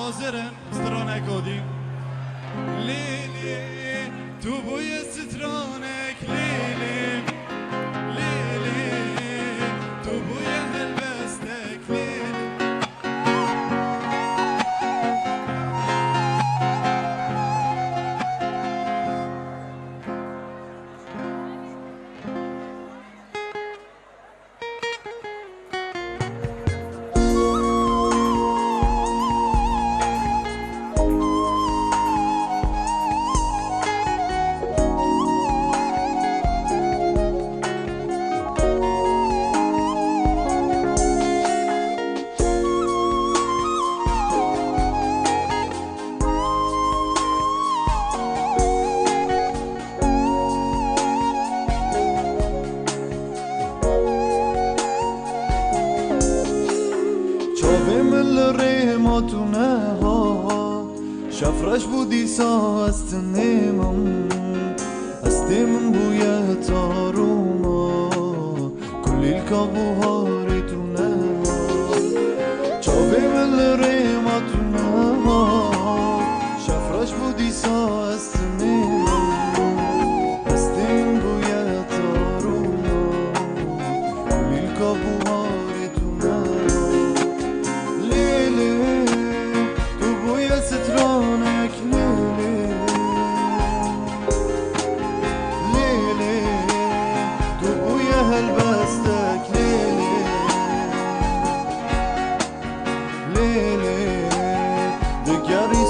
حاضرن سترانک آدیم لیلی تو بوی سترانک لیلی لیلی تو بوی هلبستک لیلی ریماتونه ها شفرش بودی سا از تنیمم از تیمم بوی تاروما کلی الکابوهاریتونه ها چاوی مل ریماتونه ها شفرش بودی سا از تنیمم از تیمم بوی تاروما کلی الکابوهاریتونه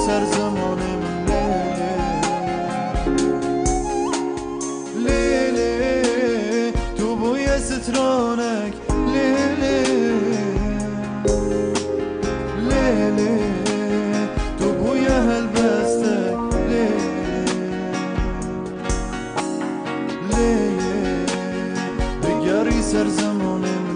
سر زمانم لیلی تو بوی سترانک لیلی لیلی تو بوی هلبستک لیلی لیلی بگری سر زمانم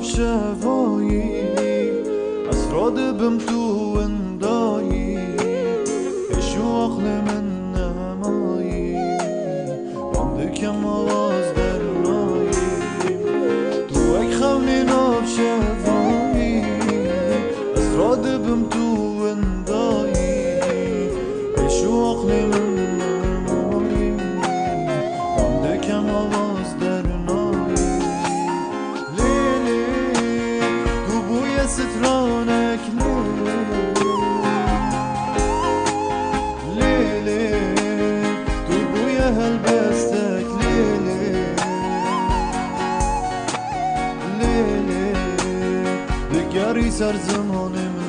شوایی اسراد بم تو اندایی اشو عقل من نمایی بند کم آواز در نایی تو اک خونی ناب شوایی اسراد بم تو اندایی اشو عقل من نمایی بند کم آواز در سترانک لیلی تو بوی هلبستک لیلی لیلی دگری سر زمانم